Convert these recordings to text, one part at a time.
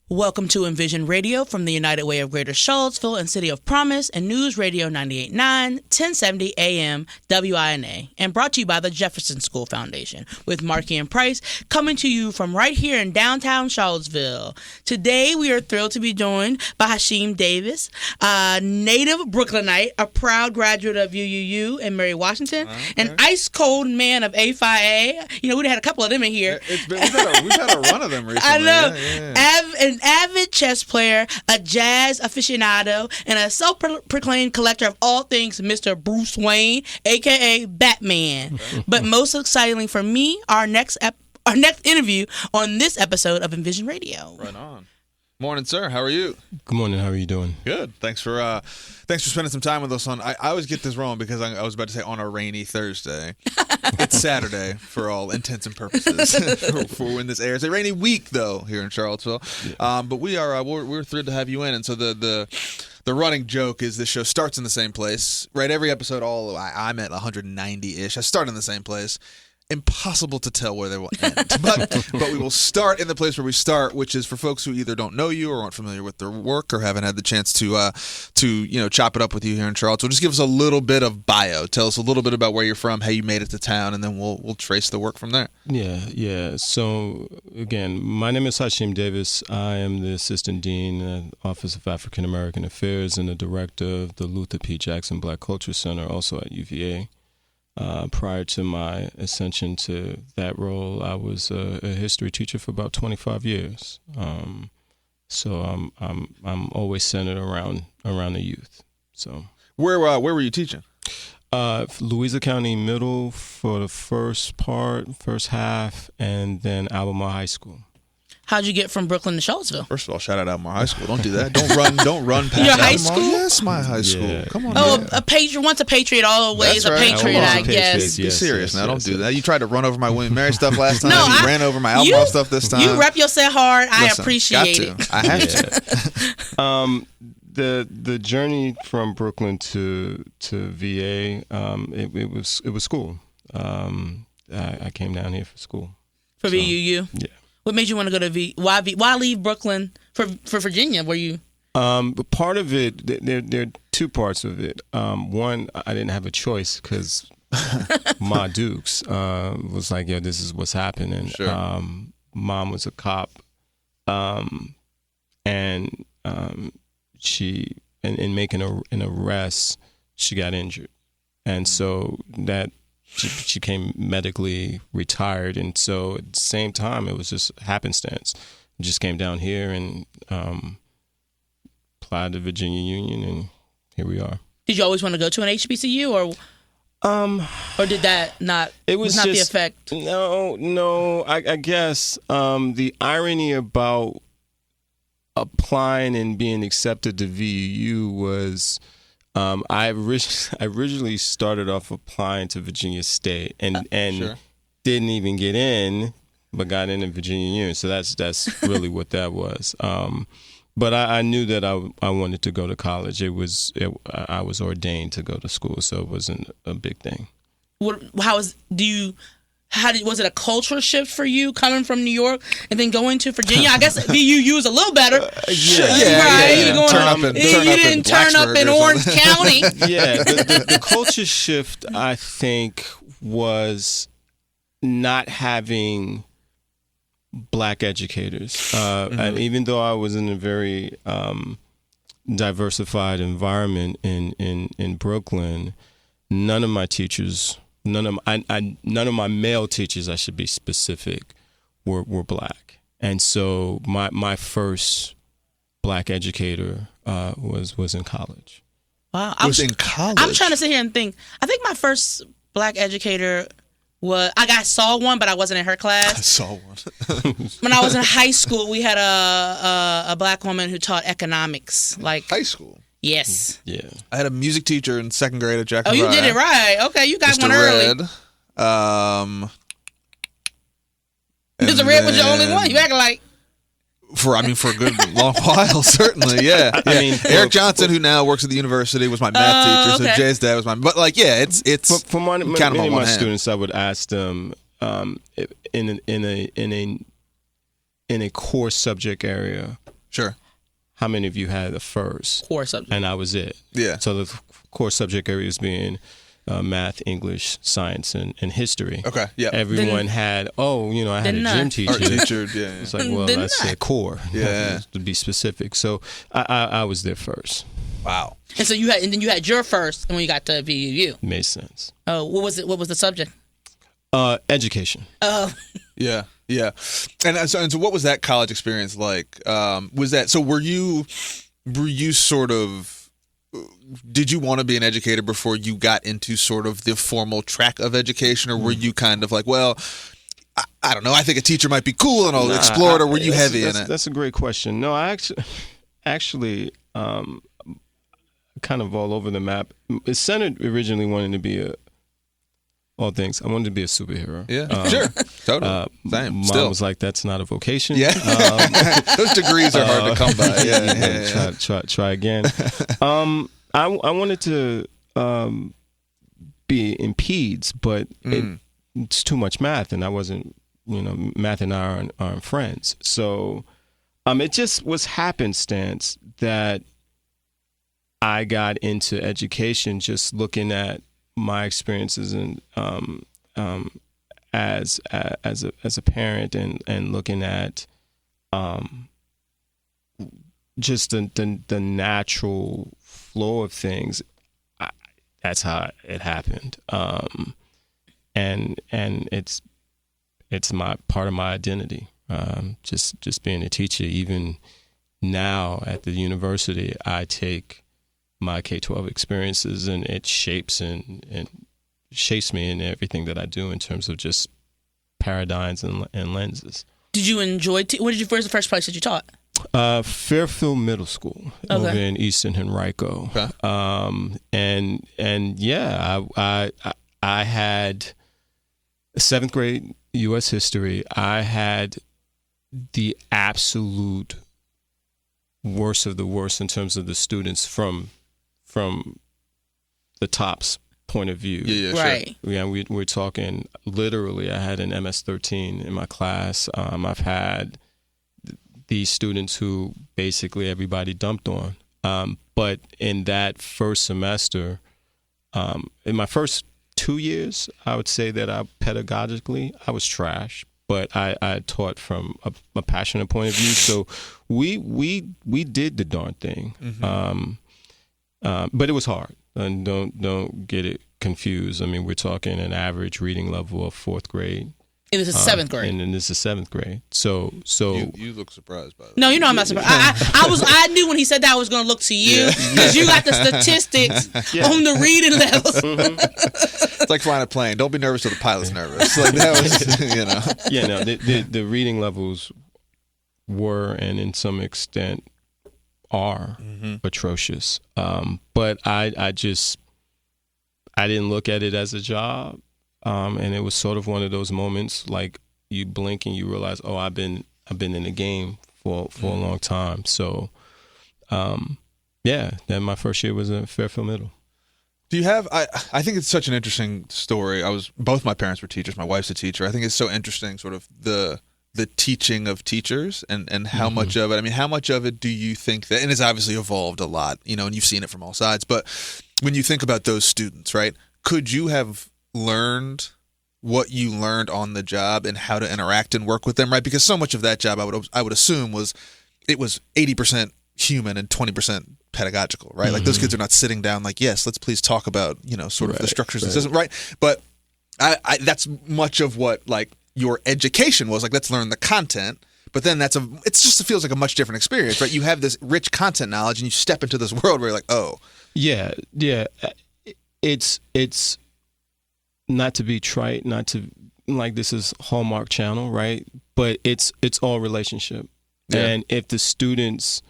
Welcome to Envision Radio from the United Way of Greater Charlottesville and City of Promise and News Radio 98.9, 1070 AM, WINA, and brought to you by the Jefferson School Foundation with Markiana Price, coming to you from right here in downtown Charlottesville. Today, we are thrilled to be joined by Hashim Davis, a native Brooklynite, a proud graduate of UUU and Mary Washington, an ice-cold man of A Phi A. You know, we had a couple of them in here. We've had a run of them recently. I know. Yeah. An avid chess player, a jazz aficionado, and a self-proclaimed collector of all things, Mr. Bruce Wayne, a.k.a. Batman. But most excitingly for me, our next interview on this episode of Envision Radio. Right on. Morning, sir. How are you? Good morning. How are you doing? Good. Thanks for spending some time with us on. I always get this wrong because I was about to say on a rainy Thursday. It's Saturday for all intents and purposes for when this airs. It's a rainy week though here in Charlottesville, but we're thrilled to have you in. And so the running joke is this show starts in the same place, right? Every episode, I'm at 190-ish. I start in the same place. Impossible to tell where they will end, but we will start in the place where we start, which is for folks who either don't know you or aren't familiar with their work or haven't had the chance to chop it up with you here in Charlottesville. Just give us a little bit of bio. Tell us a little bit about where you're from, how you made it to town, and then we'll trace the work from there. Yeah. So again, my name is Hashim Davis. I am the assistant dean at the Office of African American Affairs and the director of the Luther P. Jackson Black Culture Center, also at UVA. Prior to my ascension to that role, I was a history teacher for about 25 years. So I'm always centered around the youth. So where were you teaching? Louisa County Middle for the first half, and then Albemarle High School. How'd you get from Brooklyn to Charlottesville? First of all, shout out Albemarle High School. Don't do that. Don't run past your high Albemarle. school. Yes, my high school. Yeah. Come on. Oh, man. a patriot. Once a patriot, always a patriot. I guess. Be serious now. Don't do that. You tried to run over my William Mary stuff last time. No, you ran over my Albemarle stuff this time. You rep yourself hard. I Listen, appreciate it. I have to. The journey from Brooklyn to VA, it was school. I came down here for school. For VUU? Yeah. What made you want to go to why leave Brooklyn for Virginia? Were you? Part of it, there are two parts of it. One, I didn't have a choice because Ma Dukes was like, "Yo, this is what's happening." Sure. Mom was a cop, and she, in making an arrest, she got injured, and so that. She became medically retired, and so at the same time, it was just happenstance. Just came down here and applied to Virginia Union, and here we are. Did you always want to go to an HBCU, or did that not? It was not just, the effect. No. I guess the irony about applying and being accepted to VUU was. I originally started off applying to Virginia State and Sure. didn't even get in, but got in Virginia Union. So that's really what that was. But I knew that I wanted to go to college. I was ordained to go to school, so it wasn't a big thing. Was it a culture shift for you coming from New York and then going to Virginia? I guess VUU is a little better. Yeah. You didn't turn up in Orange County. Yeah, the culture shift, I think, was not having black educators. And even though I was in a very diversified environment in Brooklyn, none of my teachers. None of my male teachers, I should be specific, were black, and so my first black educator was in college. Wow, in college. I'm trying to sit here and think. I think my first black educator was I saw one, but I wasn't in her class. I saw one. When I was in high school, we had a black woman who taught economics. Like high school. Yes. Yeah. I had a music teacher in second grade at Jackson. Oh, you did it right. Okay, you got Mr. one early. Red. Mr. Red was your only one. You acting like for a good long while, certainly. Yeah. I mean, Eric Johnson, who now works at the university, was my math teacher. Okay. So Jay's dad was mine. But like, yeah, it's for many of my students, I would ask them in a core subject area, Sure. How many of you had the first? Core subject. And I was it. Yeah. So the core subject areas being math, English, science, and history. Okay. Yeah. Everyone had, I had a gym teacher. Art teacher. Yeah. It's like, well, I said core. Yeah. To be specific. So I was there first. Wow. And so then you had your first, and when you got to BU. Made sense. Oh, what was it? What was the subject? Education. Oh. Yeah. Yeah. And so what was that college experience like? Was that, so were you sort of, did you want to be an educator before you got into sort of the formal track of education, or were you kind of like, well, I don't know, I think a teacher might be cool and I'll explore it, or were you heavy in it? That's a great question. No, I actually kind of all over the map. Centered originally wanting to be all things. I wanted to be a superhero. Yeah, sure. Totally. Same. Mom Still was like, that's not a vocation. Yeah. Those degrees are hard to come by. Yeah. Try again. I wanted to be in peds, but it's too much math, and I wasn't, math and I aren't friends. So it just was happenstance that I got into education just looking at my experiences and as a parent and looking at just the natural flow of things. That's how it happened, and it's my part of my identity. Just being a teacher. Even now at the university, I take my K-12 experiences, and it shapes and shapes me in everything that I do in terms of just paradigms and lenses. Did you enjoy? Where's the first place that you taught? Fairfield Middle School over in East and Henrico. Okay. And yeah, I had 7th grade U.S. history. I had the absolute worst of the worst in terms of the students from the top's point of view. Yeah, right. Sure. Yeah, we're talking literally. I had an MS-13 in my class. I've had these students who basically everybody dumped on. But in that first semester, in my first 2 years, I would say that pedagogically I was trash. But I taught from a passionate point of view. So we did the darn thing. But it was hard. And don't get it confused. I mean, we're talking an average reading level of 4th grade. It was 7th grade. And this is 7th grade. So you look surprised by that. No, I'm not surprised. I knew when he said that I was going to look to you because you got the statistics on the reading levels. It's like flying a plane. Don't be nervous till the pilot's nervous. Like that was, Yeah, no, the reading levels were, and in some extent are, atrocious. But I didn't look at it as a job. And it was sort of one of those moments, like you blink and you realize, oh, I've been in the game for a long time. So, then my first year was at Fairfield Middle. Do you have? I think it's such an interesting story. Both my parents were teachers. My wife's a teacher. I think it's so interesting, sort of the teaching of teachers and how much of it. I mean, how much of it do you think that? And it's obviously evolved a lot, and you've seen it from all sides. But when you think about those students, right? Could you have learned what you learned on the job and how to interact and work with them, right? Because so much of that job, I would assume was 80% human and 20% pedagogical, right? Like those kids are not sitting down like, yes, let's please talk about sort of the structures of the system, right? But I that's much of what like your education was like. Let's learn the content. But then it feels like a much different experience, right? You have this rich content knowledge and you step into this world where you're like, oh, yeah. It's not to be trite, not to like this is Hallmark Channel, right? But it's all relationship. Yeah. And if the students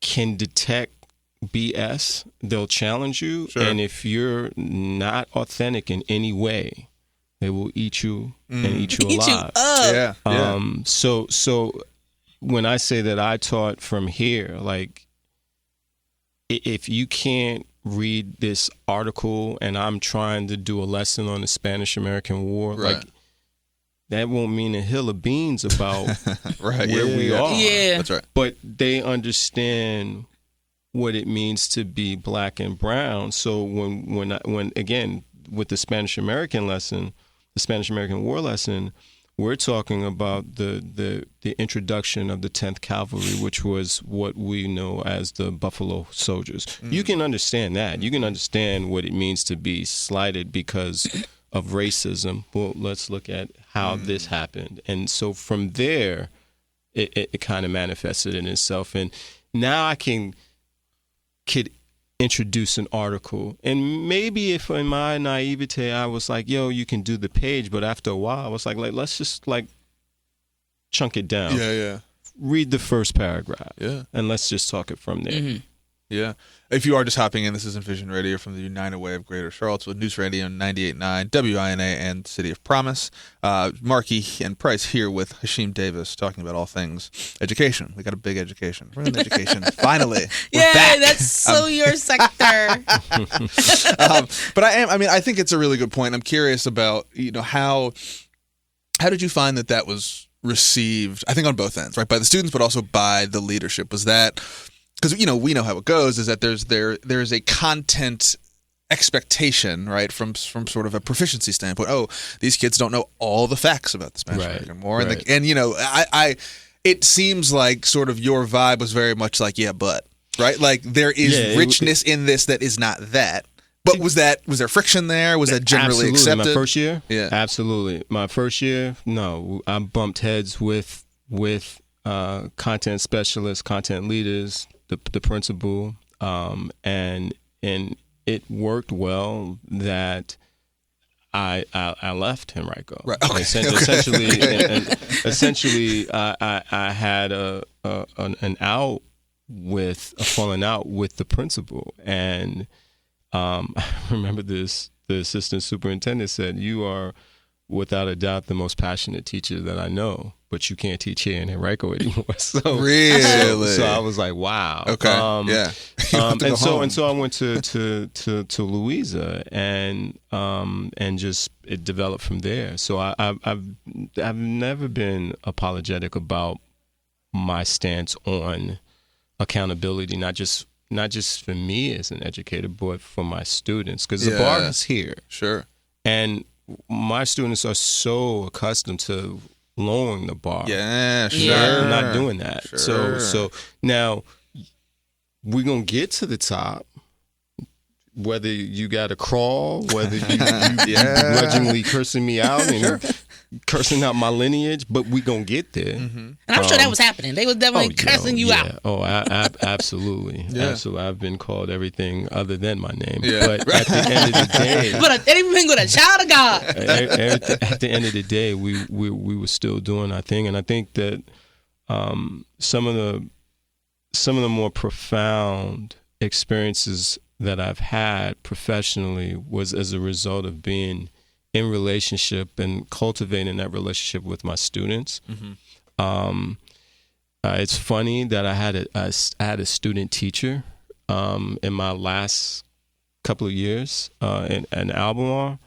can detect BS, they'll challenge you. Sure. And if you're not authentic in any way, they will eat you and eat you alive. Yeah. So when I say that I taught from here, like if you can't read this article and I'm trying to do a lesson on the Spanish-American War, right. like that won't mean a hill of beans about right. where we are. Yeah. That's right. But they understand what it means to be black and brown. So when again, with the Spanish American lesson, the Spanish American War lesson, we're talking about the introduction of the 10th Cavalry, which was what we know as the Buffalo Soldiers. You can understand that. You can understand what it means to be slighted because of racism. Well, let's look at how this happened. And so from there, it kind of manifested in itself. And now I could introduce an article, and maybe if in my naivete I was like, yo, you can do the page, but after a while I was like let's just like chunk it down. Yeah. Read the first paragraph. Yeah. And let's just talk it from there. Yeah. If you are just hopping in, this is Envision Radio from the United Way of Greater Charlottesville, News Radio 98.9, WINA, and City of Promise. Markey and Price here with Hashim Davis talking about all things education. We got a big education. We're in education. Finally. We're back. That's so your sector. But I think it's a really good point. I'm curious about, how did you find that was received, I think on both ends, right? By the students, but also by the leadership. Was that... Because we know how it goes, is that there's a content expectation, right, from sort of a proficiency standpoint. Oh, these kids don't know all the facts about the Spanish American War, and it seems like sort of your vibe was very much like, yeah, but right, like there is richness in this that is not that. But was there friction there? Was that generally accepted? My first year, yeah, absolutely. My first year, no, I bumped heads with content specialists, content leaders. The principal, and it worked well that I left Henrico. Right. Okay. Essentially, I had an out with a falling out with the principal, and I remember the assistant superintendent said, "You are without a doubt the most passionate teacher that I know, but you can't teach here in Henrico anymore." So really, so I was like, wow. Okay, yeah. And so I went to Louisa, and just it developed from there. So I've never been apologetic about my stance on accountability, not just for me as an educator, but for my students, because the bar is here. Sure. And my students are so accustomed to lowering the bar. Yeah, sure. They're not doing that. Sure. So now we're going to get to the top, whether you got to crawl, whether you grudgingly cursing me out and cursing out my lineage, but we going to get there. Mm-hmm. And I'm sure that was happening. They was definitely cursing you out. Oh, absolutely. Yeah. Absolutely. I've been called everything other than my name. Yeah. But at the end of the day... But anything with a child of God. At the end of the day, we were still doing our thing. And I think that some of the more profound experiences that I've had professionally was as a result of being in relationship and cultivating that relationship with my students. Mm-hmm. It's funny that I had a student teacher in my last couple of years in Albemarle,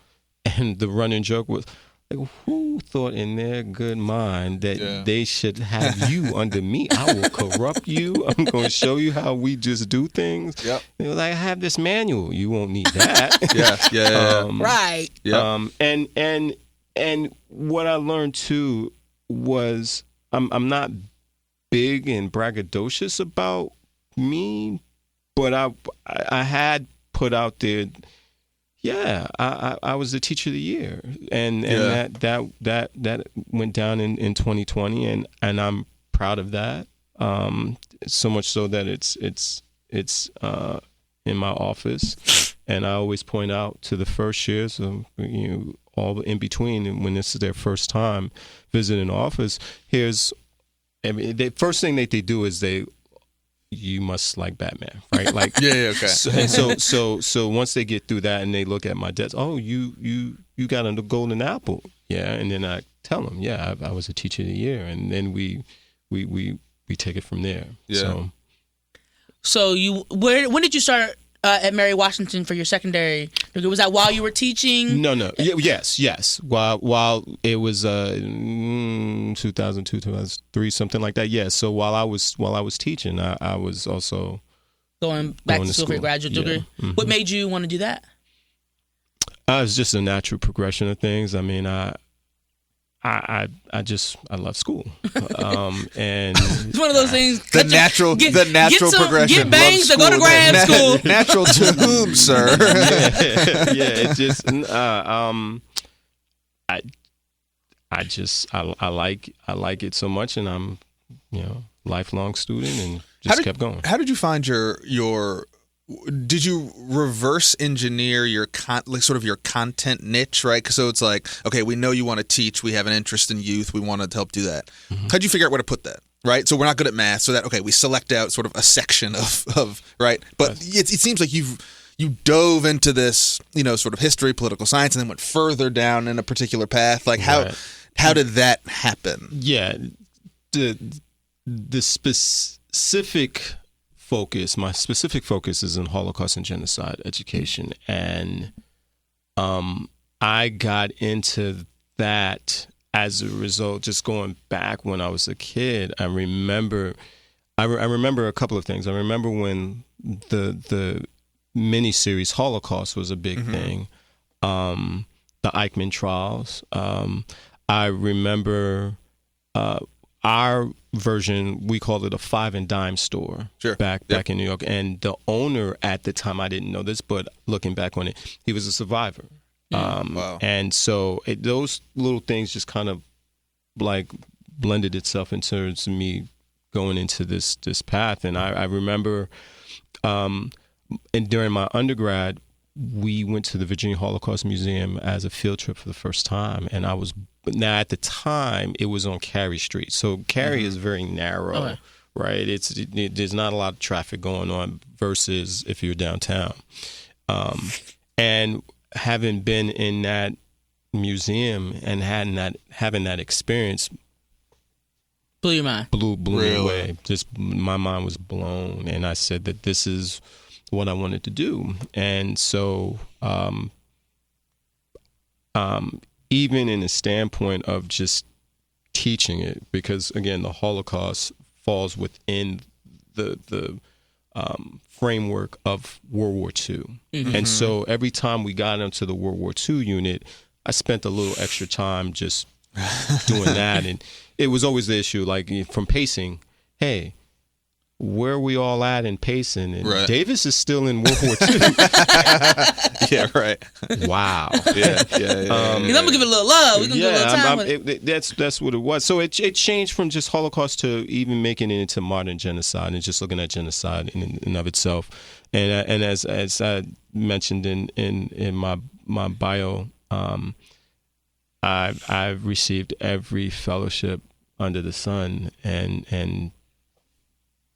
and the running joke was, like, who thought in their good mind that they should have you under me? I will corrupt you. I'm going to show you how we just do things. Yep. They were like, I have this manual. You won't need that. Right. Yep. And what I learned too was I'm not big and braggadocious about me, but I had put out there, I was the teacher of the year, and that went down in 2020, and I'm proud of that. So much so that it's in my office, and I always point out to the first years of all in between, and when this is their first time visiting the office, the first thing that they do is you must like Batman, right? Like, okay. So once they get through that and they look at my desk, oh, you got a golden apple, and then I tell them, I was a teacher of the year, and then we take it from there. So when did you start at Mary Washington for your secondary Was that while you were teaching? No. Yes. While it was 2002, 2003, something like that. Yeah. So while I was teaching, I was also going back to school for your graduate degree. Mm-hmm. What made you want to do that? It's just a natural progression of things. I mean, I love school, and it's one of those things. The natural progression. Get bangs to go to grad school. Natural to whom, sir? yeah. It just I like it so much, and I'm lifelong student, and just kept going. How did you find your did you reverse engineer your your content niche, right? So it's like, okay, we know you want to teach, we have an interest in youth, we want to help do that. Mm-hmm. How'd you figure out where to put that, right? So we're not good at math, so that, okay, we select out sort of a section of right? But it seems like you dove into this, sort of history, political science, and then went further down in a particular path. Like how did that happen? Yeah, the specific focus, my specific focus is in Holocaust and Genocide education, and I got into that as a result. Just going back when I was a kid, I remember a couple of things. I remember when the miniseries Holocaust was a big thing, the Eichmann trials. I remember our version, we called it a 5 and dime store. Sure. Back in New York, and the owner at the time, I didn't know this, but looking back on it, he was a survivor. Wow. And so those little things just kind of like blended itself into me going into this path. And I remember, and during my undergrad, we went to the Virginia Holocaust Museum as a field trip for the first time, and now at the time it was on Cary Street. So Cary is very narrow, right? There's not a lot of traffic going on versus if you're downtown. And having been in that museum and having that experience blew your mind. Blew me away. Just my mind was blown, and I said that this is what I wanted to do. And so even in the standpoint of just teaching it, because again, the Holocaust falls within the framework of World War II. Mm-hmm. And so every time we got into the World War II unit, I spent a little extra time just doing that. And it was always the issue, like from pacing, hey, where are we all at in pacing? And Davis is still in World War II. Yeah, right. Wow. Yeah. I'm gonna give it a little love. We're gonna give it a little time with it. That's what it was. So it changed from just Holocaust to even making it into modern genocide and just looking at genocide in and of itself. And as I mentioned in my bio, I've received every fellowship under the sun and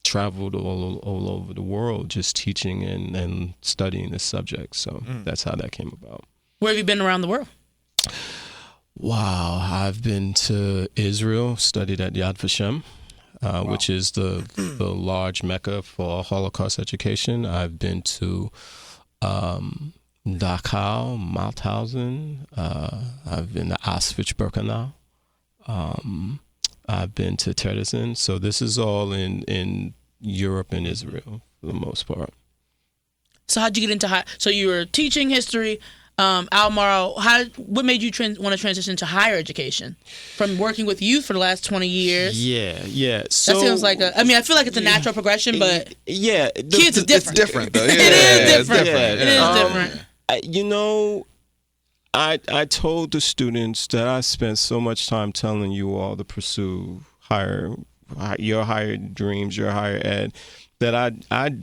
traveled all over the world just teaching and studying this subject. So that's how that came about. Where have you been around the world? Wow. I've been to Israel, studied at Yad Vashem, which is the large mecca for Holocaust education. I've been to Dachau, Mauthausen. I've been to Auschwitz-Birkenau. I've been to Terezin. So this is all in Europe and Israel for the most part. So how'd you get into so you were teaching history, Almaro. What made you want to transition to higher education from working with youth for the last 20 years? Yeah. So, that sounds like I feel like it's a natural progression, but kids is different. It's different though. It is different. It is different. I told the students that I spent so much time telling you all to pursue your higher dreams, your higher ed, that I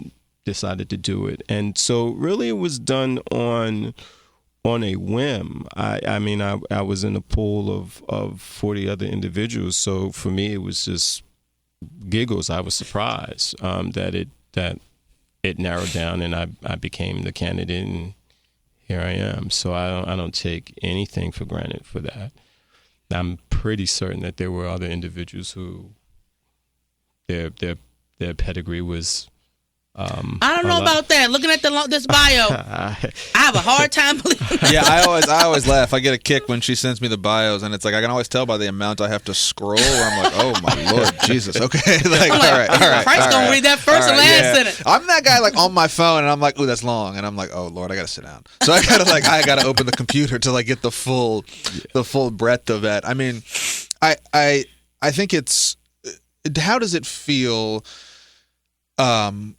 decided to do it. And so really it was done on a whim. I was in a pool of 40 other individuals. So for me, it was just giggles. I was surprised that it narrowed down and I became the candidate, and here I am. So I don't take anything for granted for that. I'm pretty certain that there were other individuals who their pedigree was I don't know about that. Looking at this bio, I have a hard time believing. Yeah, I always laugh. I get a kick when she sends me the bios, and it's like I can always tell by the amount I have to scroll. Where I'm like, oh my Lord, Jesus. Okay, like all right. Christ gonna read that first and last sentence. I'm that guy like on my phone, and I'm like, ooh, that's long, and I'm like, oh Lord, I gotta sit down. So I gotta open the computer to like get the full breadth of that. I mean, I think it's, how does it feel?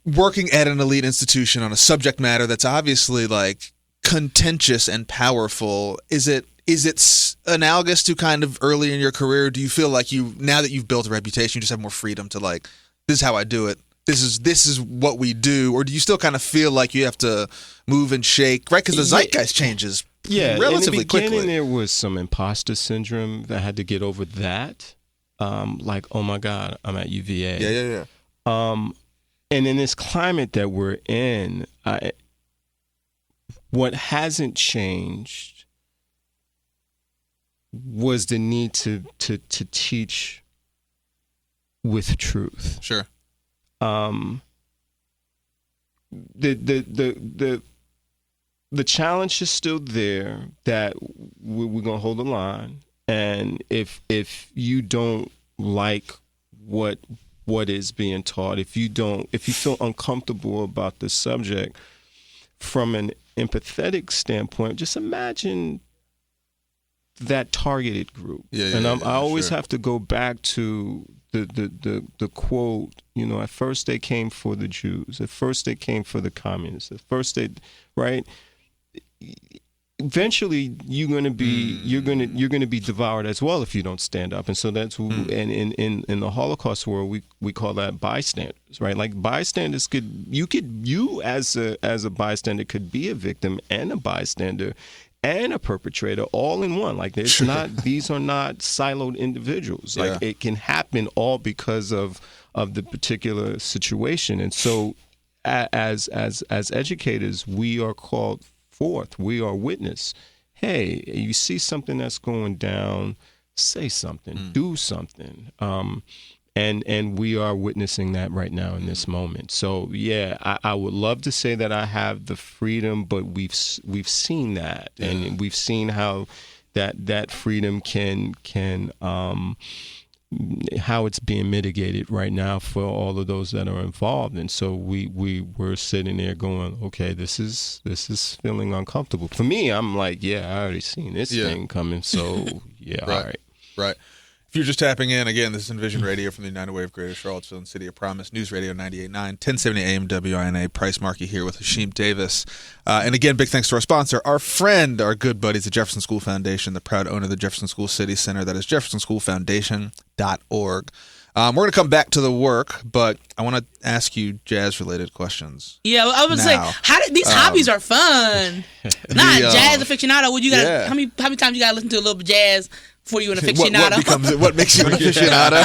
Working at an elite institution on a subject matter that's obviously like contentious and powerful, is it analogous to kind of early in your career? Do you feel like now that you've built a reputation, you just have more freedom to like, this is how I do it, this is what we do, or do you still kind of feel like you have to move and shake, right? Because the zeitgeist changes relatively quickly. In the beginning, there was some imposter syndrome that I had to get over that. Like, oh my God, I'm at UVA. Yeah. And in this climate that we're in, what hasn't changed was the need to teach with truth. Sure. The challenge is still there that we're gonna hold the line, and if you don't like what is being taught, if you feel uncomfortable about the subject from an empathetic standpoint, just imagine that targeted group. I always have to go back to the quote, at first they came for the Jews, at first they came for the communists, at first right? Eventually you're going to be devoured as well if you don't stand up. And so that's and in the Holocaust world we call that bystanders, right? Like bystanders you as a bystander could be a victim and a bystander and a perpetrator all in one. Like these are not siloed individuals. Like it can happen all because of the particular situation. And so as educators, we are called forth. We are witness. Hey, you see something that's going down, say something, do something. And we are witnessing that right now in this moment. So yeah, I would love to say that I have the freedom, but we've seen that, and we've seen how that freedom can how it's being mitigated right now for all of those that are involved. And so we're sitting there going, okay, this is feeling uncomfortable. For me, I'm like, I already seen this thing coming. So all right. If you're just tapping in, again, this is Envision Radio from the United Way of Greater Charlottesville and City of Promise, News Radio 98.9, 1070 AM WINA. Price Markey here with Hashim Davis. And again, big thanks to our sponsor, our friend, our good buddies at Jefferson School Foundation, the proud owner of the Jefferson School City Center. That is jeffersonschoolfoundation.org. We're going to come back to the work, but I want to ask you jazz-related questions. Yeah, I would say, these hobbies are fun. Not jazz aficionado. Would you got how many times you got to listen to a little jazz before you an aficionado? What makes you an aficionado?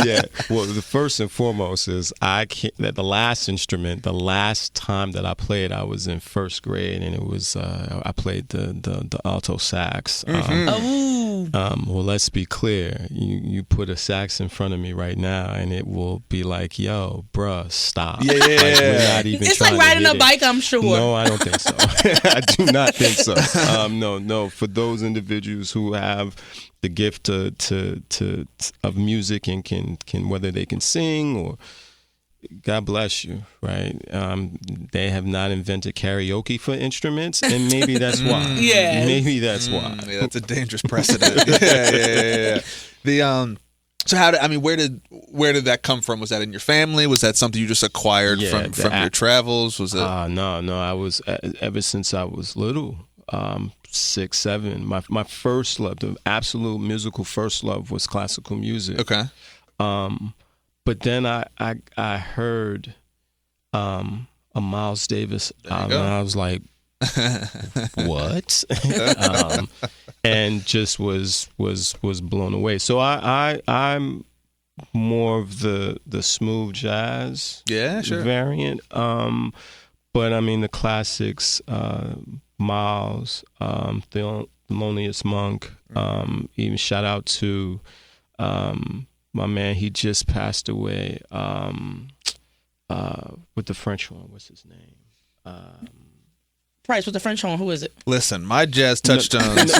Yeah. Well, the first and foremost is the last time that I played, I was in first grade, and it was I played the alto sax. Well, let's be clear. You put a sax in front of me right now, and it will be like, yo, bruh, stop. Yeah. We're not even it's like riding a bike, I'm sure. No, I don't think so. I do not think so. No. For those individuals who have the gift of music and can whether they can sing or, God bless you, right? They have not invented karaoke for instruments, and maybe that's why. Maybe that's why. Yeah, that's a dangerous precedent. Yeah. So where did that come from? Was that in your family? Was that something you just acquired from your travels? Was it? No. I was ever since I was little. 6, 7. My first love, the absolute musical first love, was classical music. Okay. But then I heard a Miles Davis album, and I was like, what? And just was blown away. So I'm more of the smooth jazz variant. But I mean the classics, Miles, Thelonious Monk, even shout out to my man, he just passed away. with the French one. What's his name? Price with the French horn. Who is it? Listen, my jazz touchstones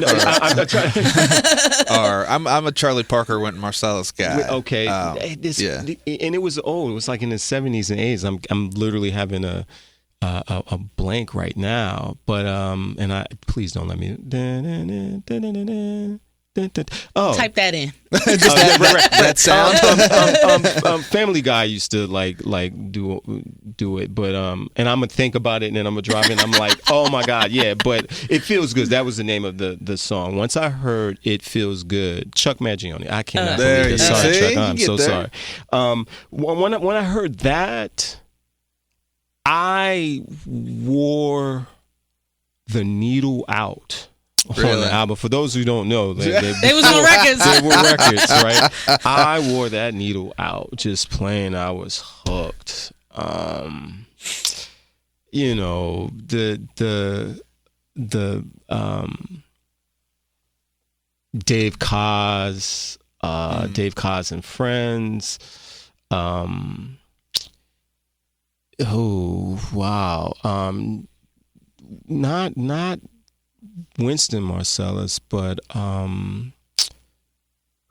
are. I'm a Charlie Parker, Wynton Marsalis guy. Okay, and it was old. It was like in the 70s and 80s. I'm literally having a blank right now, but and I please don't let me. Oh, type that in. Just that sound. Family Guy used to like do it, but and I'm gonna think about it, and then I'm gonna drive in. I'm like, oh my god, yeah. But It Feels Good. That was the name of the song. Once I heard It Feels Good, Chuck Mangione. I cannot believe it. Sorry, Chuck. I'm so sorry. When I heard that, I wore the needle out. Really? On the album. For those who don't know, they was on records. They were records, right? I wore that needle out just playing. I was hooked. You know, the Dave Koz, Dave Koz and Friends. Oh wow. Not Winston Marsalis, but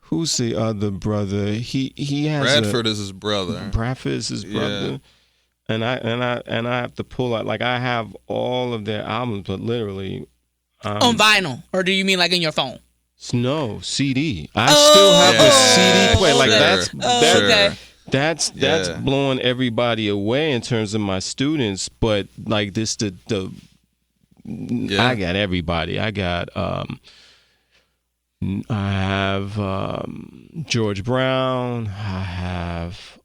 who's the other brother? He has Bradford is his brother. Bradford is his brother, and I have to pull out, like, I have all of their albums, but literally on vinyl, or do you mean like in your phone? No, CD. I still have a CD player. Like that's blowing everybody away in terms of my students, but like this I got everybody. I got I have George Brown. I have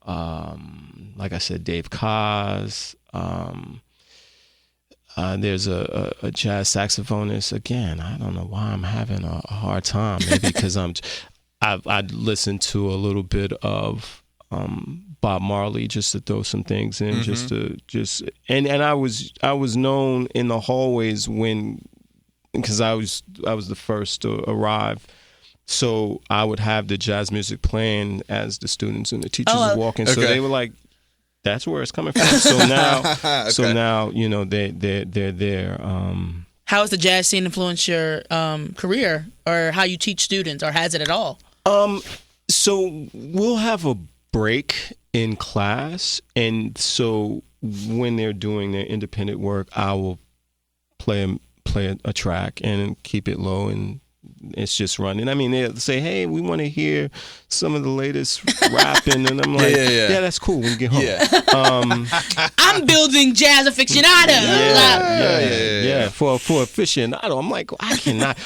like I said, Dave Koz. There's a jazz saxophonist. Again, I don't know why I'm having a hard time. Maybe because I've listened to a little bit of Bob Marley, just to throw some things in, and I was known in the hallways because I was the first to arrive, so I would have the jazz music playing as the students and the teachers were walking. So they were like, "That's where it's coming from." So now, you know, they're there. How has the jazz scene influenced your career, or how you teach students, or has it at all? So we'll have a break in class, and so when they're doing their independent work, I will play a track and keep it low, and it's just running. I mean, they'll say, "Hey, we want to hear some of the latest rapping," and I'm like, "Yeah, that's cool. When we get home." Yeah. I'm building jazz aficionado. Yeah. For aficionado, I'm like, I cannot.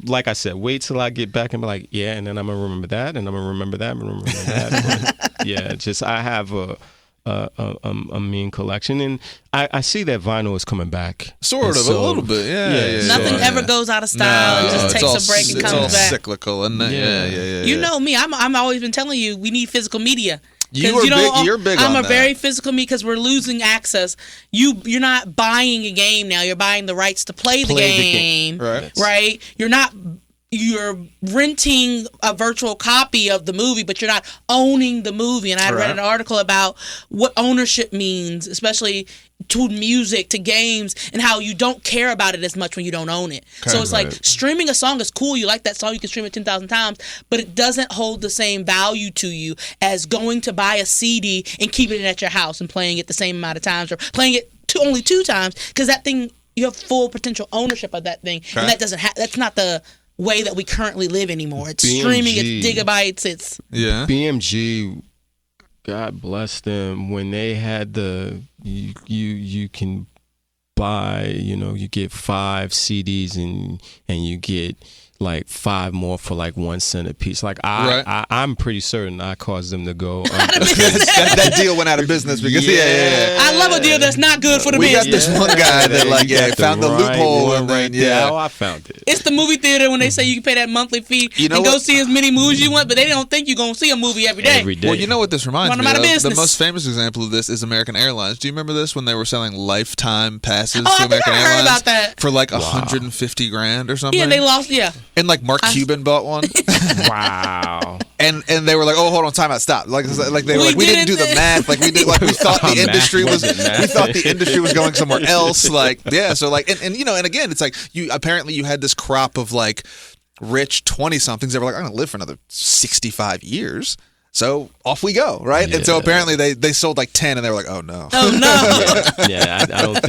Like I said, wait till I get back and be like, yeah, and then I'm gonna remember that, and I'm gonna remember that, and remember that. Just I have a mean collection, and I see that vinyl is coming back. Sort of, a little bit, yeah. Nothing ever goes out of style. It just takes a break and comes back. It's all cyclical, isn't it? Yeah. You know me. I'm always been telling you we need physical media. You're big I'm on a very physical me because we're losing access. You're not buying a game now. You're buying the rights to play the game. Right? You're renting a virtual copy of the movie, but you're not owning the movie. And I read an article about what ownership means, especially to music, to games, and how you don't care about it as much when you don't own it. So it's like streaming a song is cool. You like that song, you can stream it 10,000 times, but it doesn't hold the same value to you as going to buy a CD and keeping it at your house and playing it the same amount of times, or playing it only 2 times, because that thing, you have full potential ownership of that thing. And that doesn't that's not the way that we currently live anymore. It's streaming, it's gigabytes, it's BMG. God bless them. When they had you can buy, you get 5 CDs and you get like 5 more for like 1 cent a piece. Like I'm pretty certain I caused them to go. That deal went out of business because I love a deal that's not good for the business. We got this one guy that found the loophole and then I found it. It's the movie theater when they say you can pay that monthly fee and go see as many movies you want, but they don't think you're gonna see a movie every day. Well, you know what this reminds me of? The most famous example of this is American Airlines. Do you remember this when they were selling lifetime passes to American Airlines heard about that. for like $150,000 or something? Yeah, they lost. Yeah. And like Mark Cuban bought one. Wow. And they were like, oh, hold on, time out, stop. Like they were we didn't do the math. Like we thought the industry was going somewhere else. Like, yeah, so like and and again, it's like you had this crop of like rich 20-somethings that were like, I'm gonna live for another 65 years. So off we go, right? Yeah. And so apparently they sold like 10 and they were like, oh no. Oh no. Yeah, I don't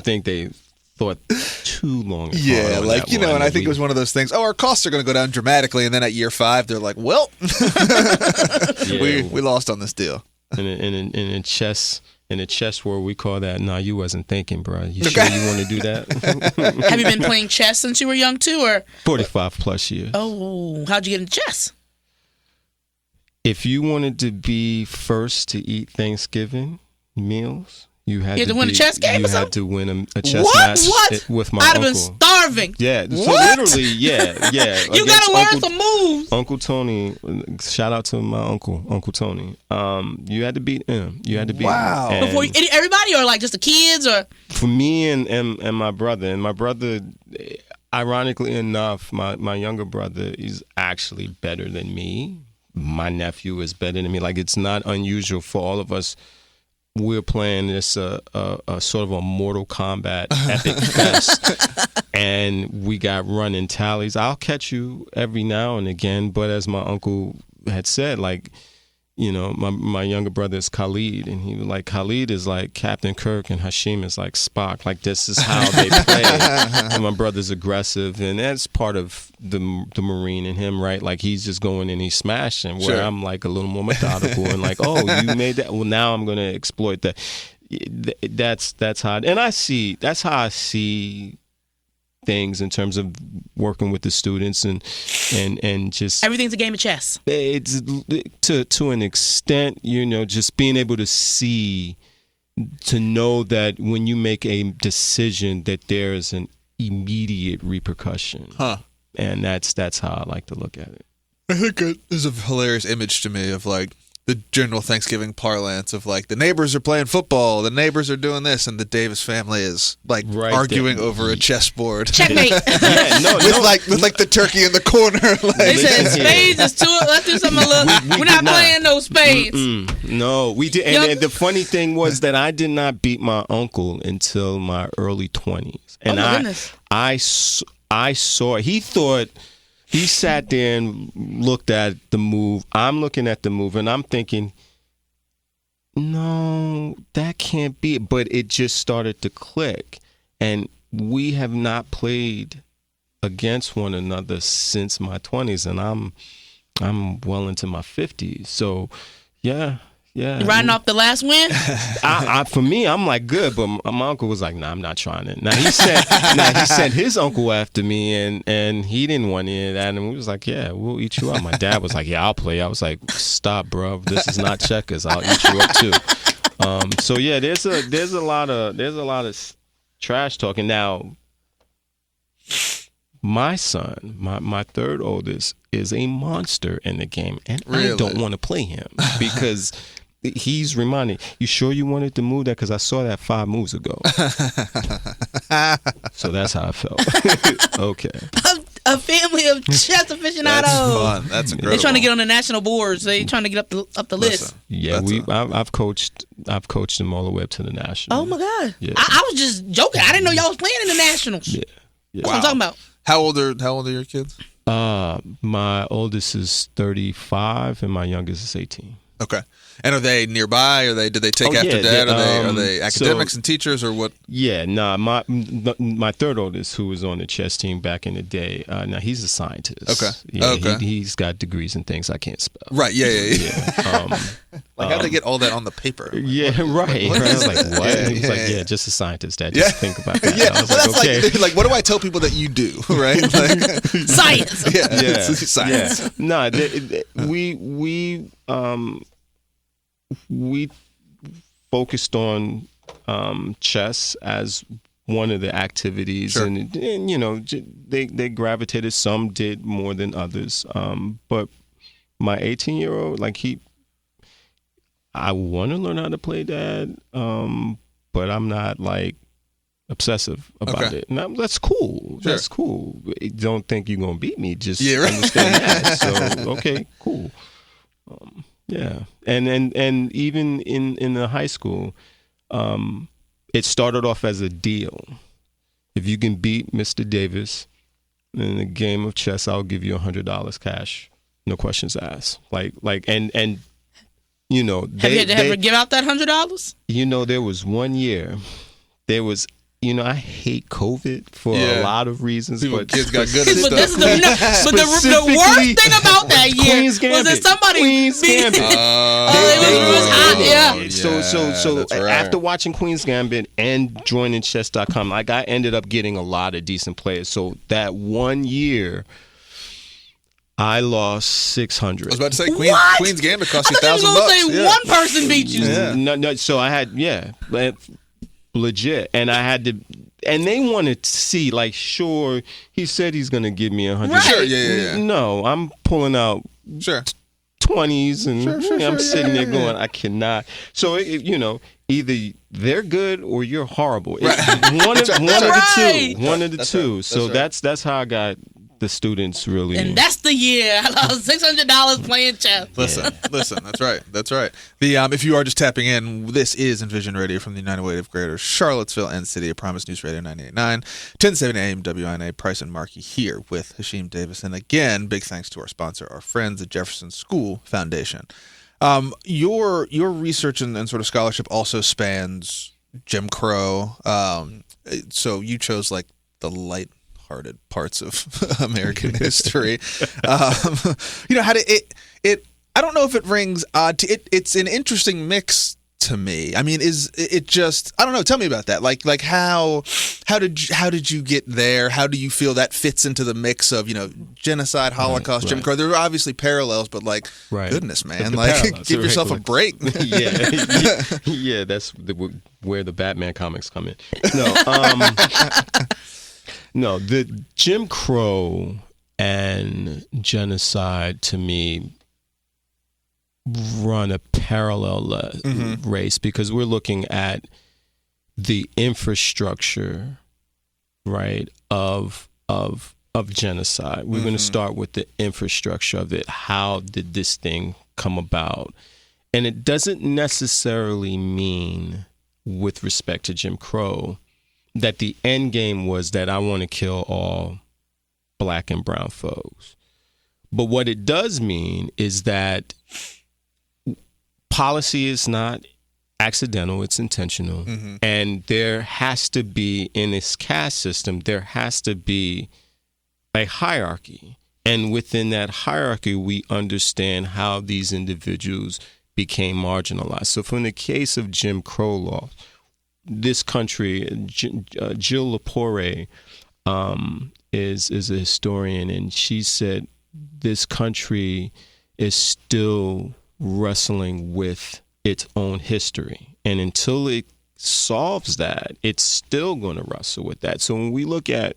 think they thought too long. Yeah, like and I think it was one of those things. Oh, our costs are going to go down dramatically, and then at year 5, they're like, "Well, we lost on this deal." In chess world, we call that, "Nah, you wasn't thinking, bro. You sure you want to do that?" Have you been playing chess since you were young too, or 45 plus years? Oh, how'd you get into chess? If you wanted to be first to eat Thanksgiving meals, you had to win a chess game. You had to win a chess match with my uncle. I'd have been starving. Yeah, so literally, yeah. You gotta learn some moves. Uncle Tony, shout out to my uncle Tony. You had to beat him. You had to beat him. Wow. Before everybody, or like just the kids, or for me and my brother. And my brother, ironically enough, my younger brother is actually better than me. My nephew is better than me. Like, it's not unusual for all of us. We're playing this sort of a Mortal Kombat epic fest, and we got running tallies. I'll catch you every now and again, but as my uncle had said, like, my younger brother is Khalid, and he was like, Khalid is like Captain Kirk and Hashim is like Spock. Like, this is how they play. And my brother's aggressive, and that's part of the Marine in him, right? Like, he's just going and he's smashing, where sure. I'm like a little more methodical and like, oh, you made that. Well, now I'm going to exploit that. That's how, and that's how I see things in terms of working with the students and just everything's a game of chess. It's to an extent, just being able to know that when you make a decision that there's an immediate repercussion. And that's how I like to look at it. I think there's a hilarious image to me of like the general Thanksgiving parlance of like the neighbors are playing football, the neighbors are doing this, and the Davis family is like arguing over a chessboard. Checkmate. with the turkey in the corner. Like. They said spades is too. Let's do something. We're not playing no spades. No, we did. And the funny thing was that I did not beat my uncle until my early 20s, and I saw. He thought. He sat there and looked at the move. I'm looking at the move, and I'm thinking, no, that can't be it. But it just started to click. And we have not played against one another since my 20s, and I'm well into my 50s. So, yeah. You riding off the last win? For me, I'm like, good, but my uncle was like, nah, I'm not trying it. Now he sent his uncle after me, and he didn't want any of that, and we was like, yeah, we'll eat you up. My dad was like, yeah, I'll play. I was like, stop, bro, this is not checkers. I'll eat you up too. So yeah, there's a lot of trash talking now. My son, my third oldest, is a monster in the game, and really? I don't want to play him because he's reminding, you sure you wanted to move that? Because I saw that 5 moves ago. So that's how I felt. Okay. A family of chess aficionados. That's fun. That's incredible. They're trying to get on the national boards. They're trying to get up the list. Yeah, I've coached them all the way up to the national. Oh my God. Yeah. I was just joking. I didn't know y'all was playing in the nationals. Yeah. That's what I'm talking about. How old are your kids? My oldest is 35 and my youngest is 18. Okay. And are they nearby? Did they take after dad? Are they academics and teachers or what? Yeah, my third oldest, who was on the chess team back in the day, now he's a scientist. Okay. Yeah, okay. He's got degrees in things I can't spell. Right. Yeah. Like how'd they get all that on the paper? Yeah, right. I was like, what? Yeah, he was like, yeah, just a scientist, Dad. Just think about that. Yeah, I was that's okay. Like, what do I tell people that you do? Right? Like, science. Yeah. Science. Yeah. No, we focused on chess as one of the activities, sure. and they gravitated. Some did more than others, but my 18-year-old, like I want to learn how to play, Dad, but I'm not like obsessive about it. Now, that's cool. Sure. That's cool. Don't think you're going to beat me. Just Yeah, right. understand that. So, okay, cool. Yeah. And even in the high school, it started off as a deal. If you can beat Mr. Davis in a game of chess, I'll give you $100 cash. No questions asked. And you know, have you ever give out that $100? You know, there was one year, I hate COVID for a lot of reasons. But kids got good at But stuff. the worst thing about that year was that somebody beat. So right. after watching Queen's Gambit and joining chess.com, I ended up getting a lot of decent players. So that one year, I lost 600. I was about to say What? Queen's Gambit cost you I thought you $1,000. were going to say one person beat you. Yeah. No, so I had, legit. And I had to, and they wanted to see, like, sure, he said he's going to give me 100. Right. Sure, yeah. No, I'm pulling out Sure. 20s and Sure, I'm sitting there yeah. going, I cannot. So, either they're good or you're horrible. It's Right. one of Right. the two. One of the That's two. right. So That's that's how I got the students really. And that's the year I lost $600 playing chess. Listen. That's right. The if you are just tapping in, this is Envision Radio from the United Way of Greater Charlottesville and City of Promise News Radio 98.9, 1070 AM WINA. Price and Markey here with Hashim Davis, and again, big thanks to our sponsor, our friends at Jefferson School Foundation. Your research and sort of scholarship also spans Jim Crow. So you chose like the light-hearted parts of American history. How did it? I don't know if it rings odd. It's an interesting mix to me. I mean, is it just? I don't know. Tell me about that. Like how did you get there? How do you feel that fits into the mix of genocide, Holocaust, Jim Crow? There are obviously parallels, but goodness, man, give yourself a break. Yeah, that's where the Batman comics come in. No, the Jim Crow and genocide to me run a parallel race because we're looking at the infrastructure, right, of genocide. We're going to start with the infrastructure of it. How did this thing come about? And it doesn't necessarily mean, with respect to Jim Crow, that the end game was that I want to kill all black and brown folks. But what it does mean is that policy is not accidental, it's intentional. And there has to be, in this caste system, there has to be a hierarchy. And within that hierarchy, we understand how these individuals became marginalized. So from the case of Jim Crow law, this country, Jill Lepore is a historian, and she said this country is still wrestling with its own history. And until it solves that, it's still going to wrestle with that. So when we look at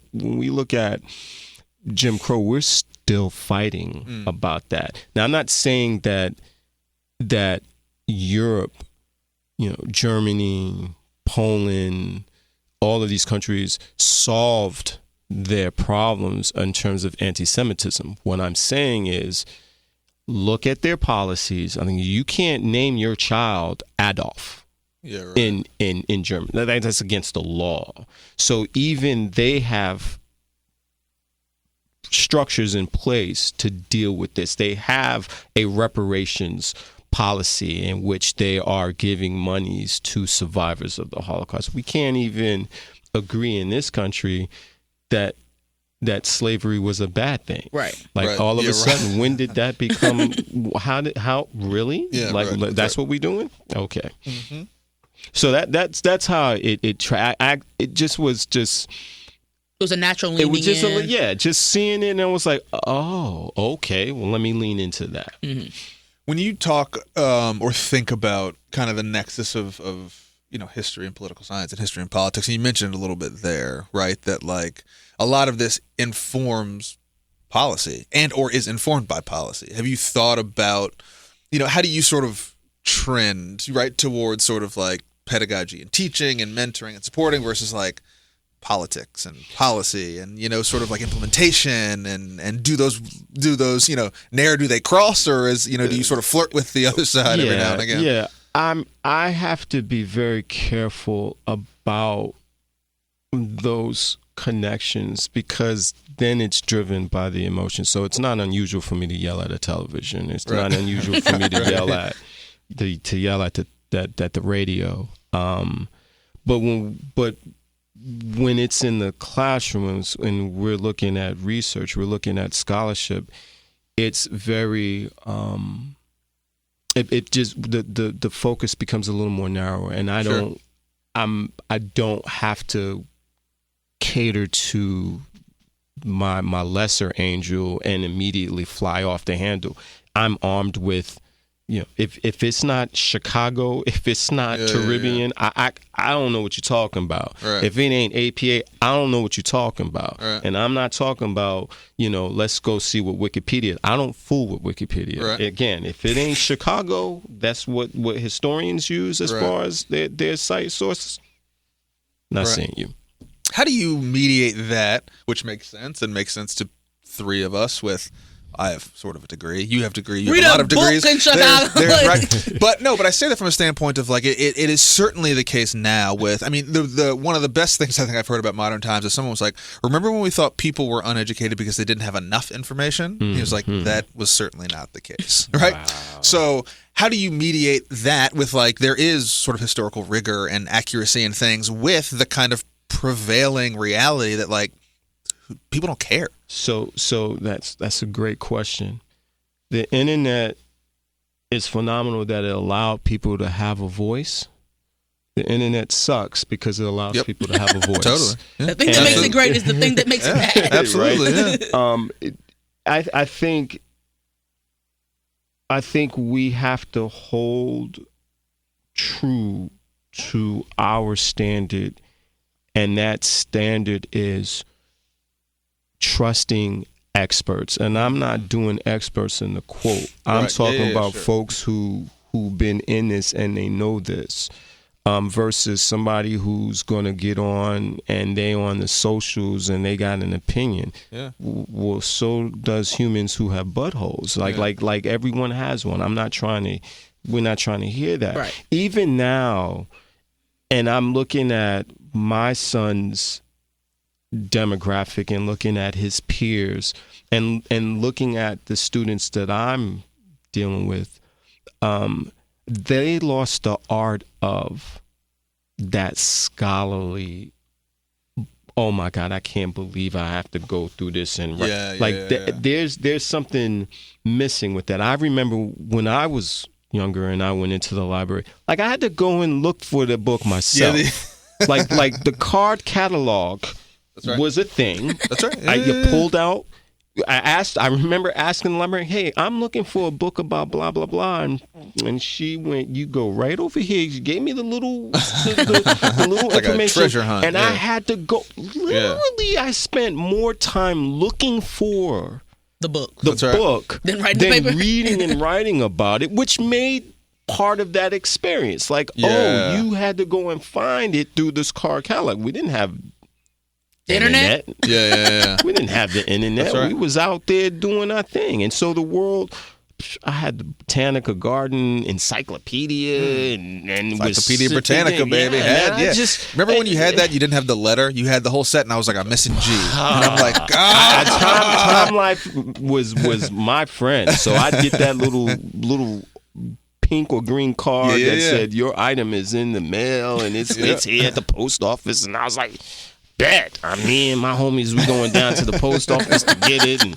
Jim Crow, we're still fighting about that. Now, I'm not saying that Europe, Germany, Poland, all of these countries solved their problems in terms of anti-Semitism. What I'm saying is, look at their policies. I mean, you can't name your child Adolf in Germany. That's against the law. So even they have structures in place to deal with this. They have a reparations policy in which they are giving monies to survivors of the Holocaust. We can't even agree in this country that slavery was a bad thing. Right. All of a sudden, when did that become, how really? Yeah, that's what we're doing? Okay. So that's how it just was just. It was a natural leaning It was just in. just seeing it, and I was like, oh, okay, well, let me lean into that. When you talk or think about kind of the nexus of history and political science and history and politics, and you mentioned a little bit there, right, that a lot of this informs policy and or is informed by policy. Have you thought about, how do you sort of trend right towards sort of pedagogy and teaching and mentoring and supporting versus politics and policy and, you know, sort of like implementation and do those, you know, ne'er do they cross, or is, you know, do you sort of flirt with the other side every now and again? Yeah. I have to be very careful about those connections, because then it's driven by the emotion. So it's not unusual for me to yell at a television. It's not unusual for me to yell at the radio. But when it's in the classrooms and we're looking at research, we're looking at scholarship, it's very it just the focus becomes a little more narrow, and I don't have to cater to my lesser angel and immediately fly off the handle. I'm armed with, you know, if it's not Chicago, if it's not Caribbean, I don't know what you're talking about. Right. If it ain't APA, I don't know what you're talking about. Right. And I'm not talking about, you know, let's go see what Wikipedia. I don't fool with Wikipedia. Right. Again, if it ain't Chicago, that's what historians use as far as their site sources. Not saying you. How do you mediate that, which makes sense and makes sense to three of us with, I have sort of a degree. You have a degree. You have a lot of degrees. In Chicago. Right. But I say that from a standpoint of like, it is certainly the case now with, I mean, the one of the best things I think I've heard about modern times is someone was like, remember when we thought people were uneducated because they didn't have enough information? He was like, that was certainly not the case. Right. Wow. So how do you mediate that with, like, there is sort of historical rigor and accuracy in things with the kind of prevailing reality that, like, people don't care? So that's a great question. The internet is phenomenal that it allowed people to have a voice. The internet sucks because it allows people to have a voice. Totally. Yeah. The thing that makes it great is the thing that makes it bad. Absolutely. Right? I think we have to hold true to our standard, and that standard is trusting experts. And I'm not doing experts in the quote. I'm talking about folks who've been in this and they know this, versus somebody who's going to get on and they on the socials and they got an opinion. Yeah. Well, so does humans who have buttholes. Like everyone has one. We're not trying to hear that. Right. Even now, and I'm looking at my son's demographic and looking at his peers and looking at the students that I'm dealing with, they lost the art of that scholarly, oh my God, I can't believe I have to go through this and there's something missing with that. I remember when I was younger and I went into the library, like I had to go and look for the book myself. like the card catalog was a thing. That's right. You pulled out. I remember asking the librarian, "Hey, I'm looking for a book about blah blah blah," and she went, "You go right over here." She gave me the little like information, a treasure hunt, and I had to go. Literally, I spent more time looking for the book, than reading and writing about it, which made part of that experience. Like, you had to go and find it through this card catalog. We didn't have the internet. Yeah. We didn't have the internet. We was out there doing our thing. And so the world, I had the Botanica Garden Encyclopedia and Encyclopedia Britannica, baby. Remember when you had that? You didn't have the letter. You had the whole set, and I was like, I'm missing G. And I'm like, Time Life was my friend. So I'd get that little pink or green card that said your item is in the mail and it's here at the post office. And I was like, bet. Me and my homies, we going down to the post office to get it. And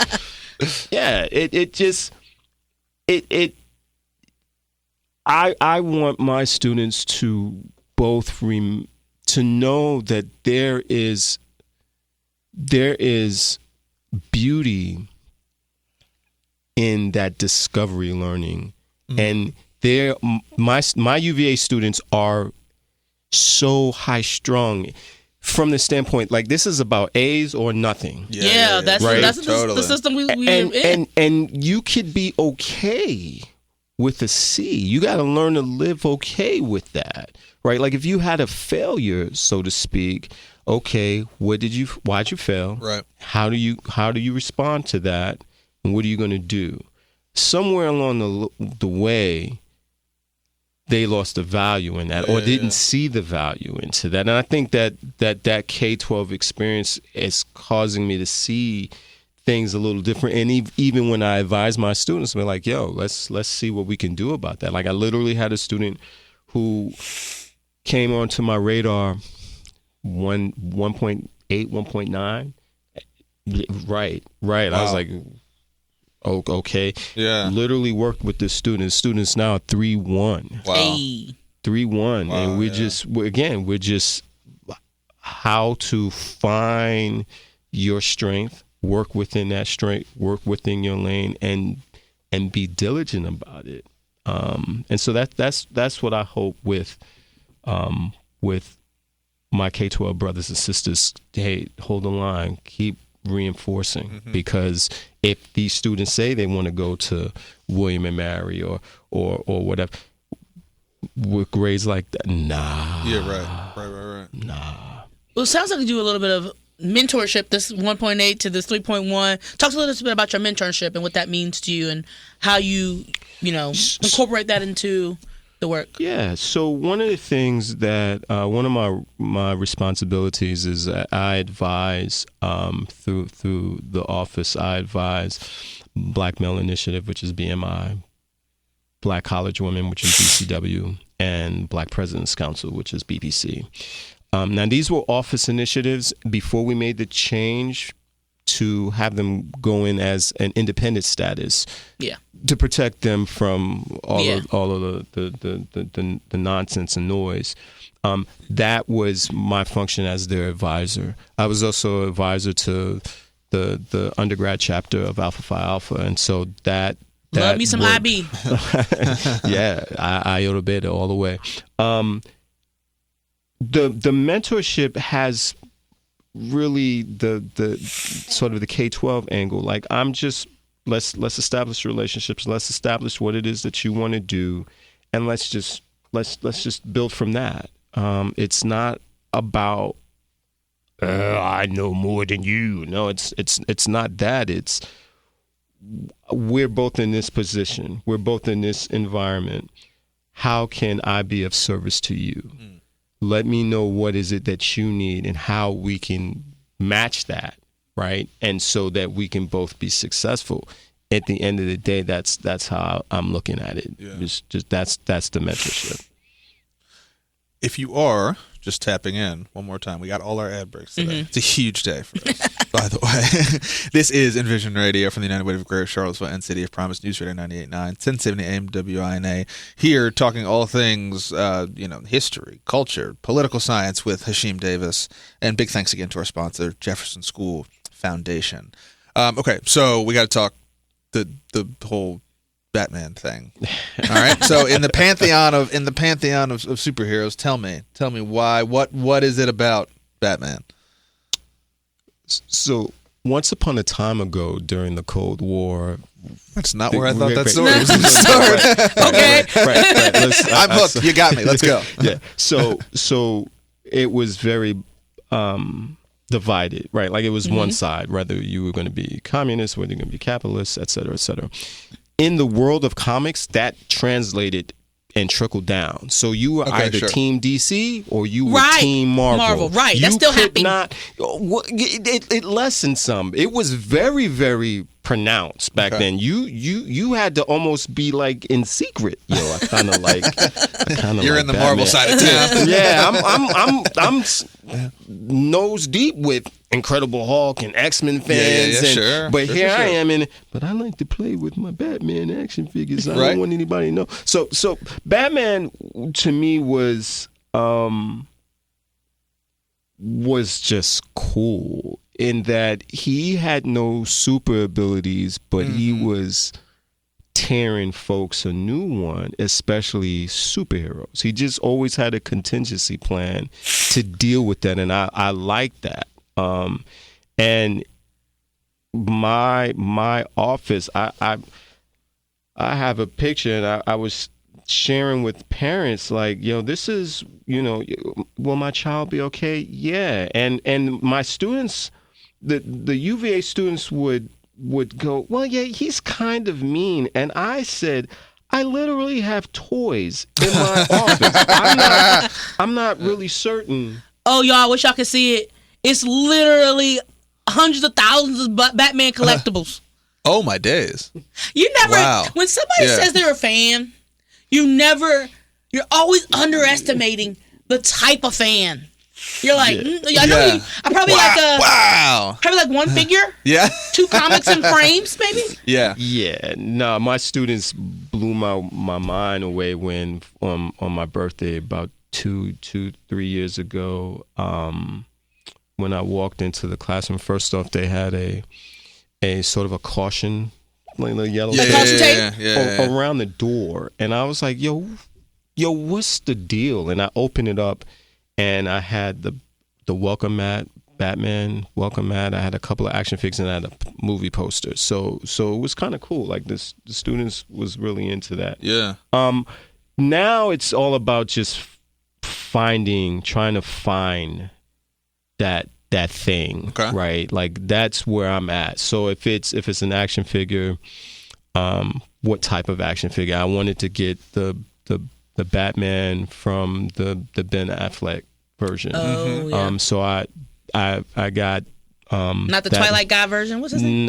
I want my students to both to know that there is beauty in that discovery learning. And my UVA students are so high strung from the standpoint, like, this is about A's or nothing. That's right? the system we live in. And you could be okay with a C. You got to learn to live okay with that, right? Like if you had a failure, so to speak, okay, why'd you fail? Right. How do you respond to that? And what are you going to do? Somewhere along the way, they lost the value in that, or didn't see the value into that. And I think that K-12 experience is causing me to see things a little different. And even when I advise my students, we're like, yo, let's see what we can do about that. Like I literally had a student who came onto my radar 1.8, 1.9. Right. Wow. I was like, oh, okay. Yeah. Literally worked with this student. The student's now 3-1. Wow. Hey. 3-1. Wow, And we're just how to find your strength, work within that strength, work within your lane, and be diligent about it. And so that's what I hope with my K-12 brothers and sisters. Hey, hold the line, keep reinforcing, because if these students say they want to go to William and Mary or whatever, with grades like that, nah. Yeah, right. Nah. Well, it sounds like you do a little bit of mentorship, this 1.8 to this 3.1. Talk a little bit about your mentorship and what that means to you and how you incorporate that into the work. Yeah. So one of the things that one of my responsibilities is that I advise through the office. I advise Black Male Initiative, which is BMI, Black College Women, which is BCW, and Black Presidents Council, which is BBC. Now, these were office initiatives before we made the change to have them go in as an independent status. Yeah. To protect them from all of the nonsense and noise. That was my function as their advisor. I was also an advisor to the undergrad chapter of Alpha Phi Alpha, and so that love me some work. IB. Yeah, Iota Beta all the way. The mentorship has really the sort of the K-12 angle. Like I'm just let's establish relationships. Let's establish what it is that you want to do, and let's just build from that. It's not about I know more than you. No, it's not that. It's we're both in this position. We're both in this environment. How can I be of service to you? Let me know what is it that you need and how we can match that, right? And so that we can both be successful. At the end of the day, that's how I'm looking at it. Yeah. It's just that's the mentorship. If you are just tapping in one more time, we got all our ad breaks today. It's a huge day for us, by the way. This is Envision Radio from the United Way of Greater Charlottesville and City of Promise, News Radio 98.9, 1070 AM WINA. Here talking all things, history, culture, political science with Hashim Davis. And big thanks again to our sponsor, Jefferson School Foundation. Okay, so we got to talk the whole Batman thing. All right. So in the pantheon of superheroes, tell me why. What is it about Batman? So once upon a time ago, during the Cold War, that's not where I thought that story was going to start. Okay. Right. I'm hooked. You got me. Let's go. Yeah. So it was very divided, right? Like it was one side, whether you were going to be communist, whether you're going to be capitalist, et cetera, et cetera. In the world of comics, that translated and trickled down. So you were either Team DC or you were Team Marvel. Right. That's still happening. It lessened some. It was very, very pronounced back then. You had to almost be like in secret. I kind of like. You're in the Batman. Marvel side of town. Yeah, I'm nose deep with Incredible Hulk and X-Men fans. But here I am but I like to play with my Batman action figures. I don't want anybody to know. So Batman to me was just cool in that he had no super abilities, but he was tearing folks a new one, especially superheroes. He just always had a contingency plan to deal with that, and I like that. And my office, I have a picture, and I was sharing with parents like, yo, this is, will my child be okay? Yeah. And my students, the UVA students would go, well, yeah, he's kind of mean. And I said, I literally have toys in my office. I'm not really certain. Oh, y'all, I wish y'all could see it. It's literally hundreds of thousands of Batman collectibles. Oh, my days. You never, Wow. when somebody says they're a fan, you're always underestimating the type of fan. You're like, I know I probably probably like one figure. Yeah. 2 comics in frames, maybe. Yeah. Yeah. No, my students blew my mind away when on my birthday about 3 years ago, when I walked into the classroom. First off, they had a sort of a caution, like a yellow tape around the door, and I was like, yo, what's the deal? And I opened it up, and I had the welcome mat, Batman welcome mat. I had a couple of action figures, and I had a movie poster. So it was kind of cool. Like the students was really into that. Yeah. Now it's all about just trying to find that thing, right? Like that's where I'm at. So if it's an action figure, what type of action figure? I wanted to get the Batman from the Ben Affleck version. Oh, yeah. So I got not the Twilight guy version. What's his name?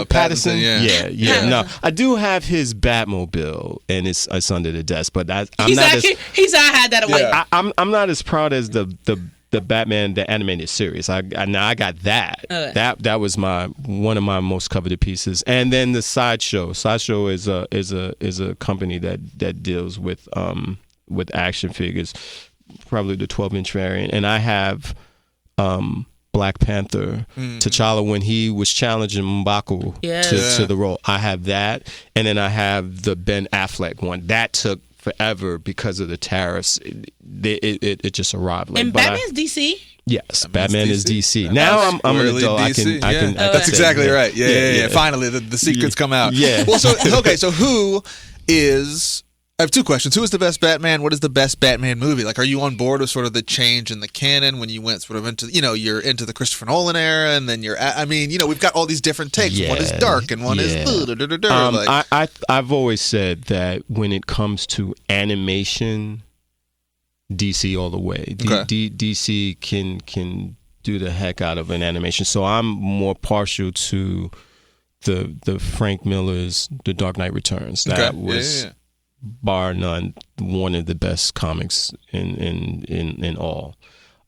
Patterson. Yeah. No, I do have his Batmobile, and it's under the desk. But I had that away. Yeah. I'm not as proud as the Batman, the animated series. I got that. Okay. That was one of my most coveted pieces. And then the Sideshow. Sideshow is a company that deals with action figures, probably the 12-inch variant. And I have Black Panther, T'Challa, when he was challenging M'Baku to the role. I have that, and then I have the Ben Affleck one. That took forever because of the tariffs. It just arrived late. And Batman's DC? Yes, Batman is DC. Now I'm an adult. DC? I can That's exactly right. Yeah. Finally, the secrets come out. Yeah. Well, so who is... I have 2 questions. Who is the best Batman? What is the best Batman movie? Like, are you on board with sort of the change in the canon when you went sort of into, you're into the Christopher Nolan era, and then we've got all these different takes. Yeah. One is dark and one is... I've always said that when it comes to animation, DC all the way. Okay. DC can do the heck out of an animation. So I'm more partial to the Frank Miller's The Dark Knight Returns. That was... bar none, one of the best comics in all.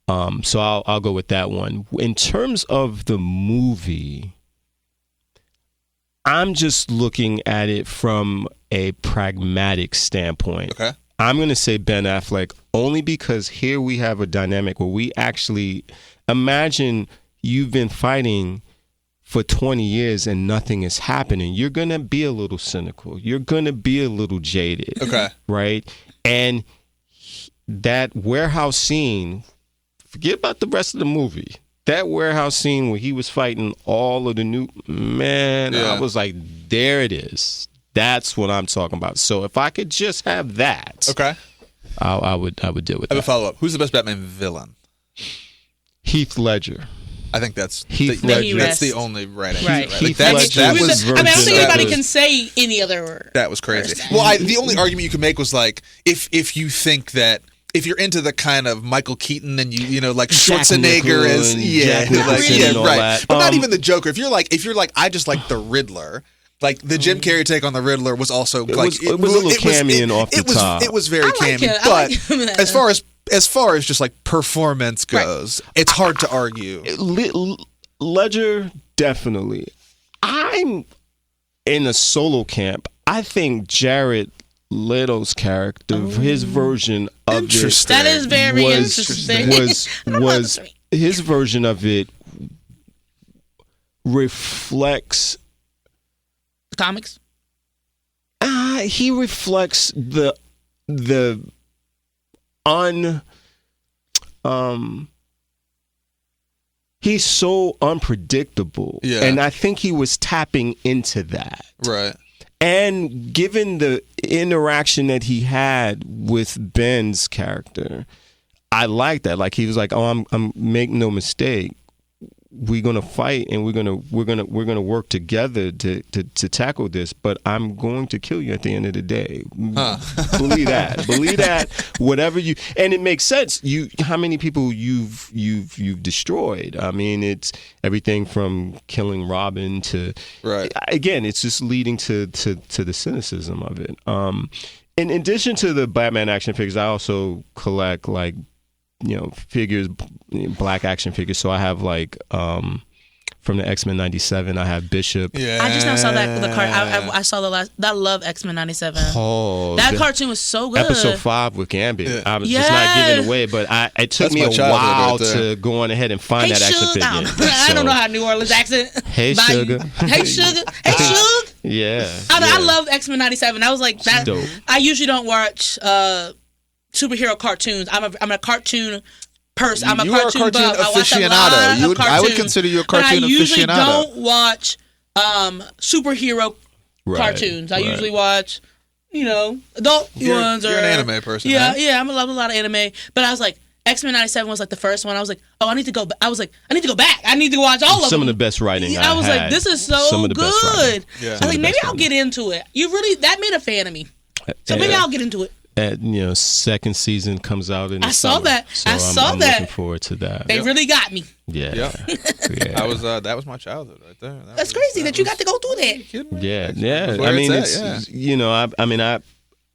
So I'll go with that one. In terms of the movie, I'm just looking at it from a pragmatic standpoint. Okay. I'm going to say Ben Affleck only because here we have a dynamic where we actually imagine you've been fighting for 20 years and nothing is happening. You're going to be a little cynical. You're going to be a little jaded. Okay. Right? And that warehouse scene, forget about the rest of the movie. That warehouse scene where he was fighting all of the new... Man, I was like, there it is. That's what I'm talking about. So if I could just have that... Okay. I would deal with that. I have a follow-up. Who's the best Batman villain? Heath Ledger. I think that's that's the only right answer. Right. Like that was I don't think anybody can say any other word. That was crazy. Well, the only argument you could make was like if you think that if you're into the kind of Michael Keaton and you like Schwarzenegger is right, but not even the Joker. If you're like I just like the Riddler. Like the Jim Carrey take on the Riddler was also it was a little cameo off the top. It was very cameo, but as far as just like performance goes, it's hard to argue. Ledger, definitely. I'm in a solo camp. I think Jared Leto's character, his version of it, that is very interesting. Was his version of it reflects comics? He reflects he's so unpredictable. Yeah. And I think he was tapping into that. Right. And given the interaction that he had with Ben's character, I like that. Like he was like, "Oh, I'm make no mistake. We're gonna fight and we're gonna work together to tackle this. But I'm going to kill you at the end of the day. Believe that. Whatever you, and it makes sense. How many people you've destroyed? I mean, it's everything from killing Robin to again. It's just leading to the cynicism of it. In addition to the Batman action figures, I also collect like, figures, black action figures. So I have like from the X-Men 97, I have Bishop. Yeah. I just now saw that the cart. I saw the last. I love X-Men 97. Oh, that cartoon was so good. Episode 5 with Gambit. Yeah. I was just not giving away, but it took me a while to go on ahead and find that action figure. I don't know how New Orleans accent. Hey, Sugar. Hey, Sugar. Hey, Sugar. Yeah. I love X-Men 97. I was like that. Dope. I usually don't watch superhero cartoons. I'm a cartoon person. I'm a cartoon buff. aficionado. I would consider you a cartoon aficionado. I usually don't watch superhero cartoons. I usually watch, adult ones. You're an anime person. Yeah, right? yeah. I love a lot of anime. But I was like, X-Men 97 was like the first one. I was like, oh, I need to go. I was like, I need to go back. I need to watch all of them. Some of the best writing. I was like, this is so good. Yeah. I was like, maybe I'll get into it. That made a fan of me. So maybe I'll get into it. Second season comes out in the saw summer. that. So I saw I'm that. looking forward to that. They really got me. Yeah. That was my childhood right there. That's crazy that you got to go through that. Yeah. I mean, it's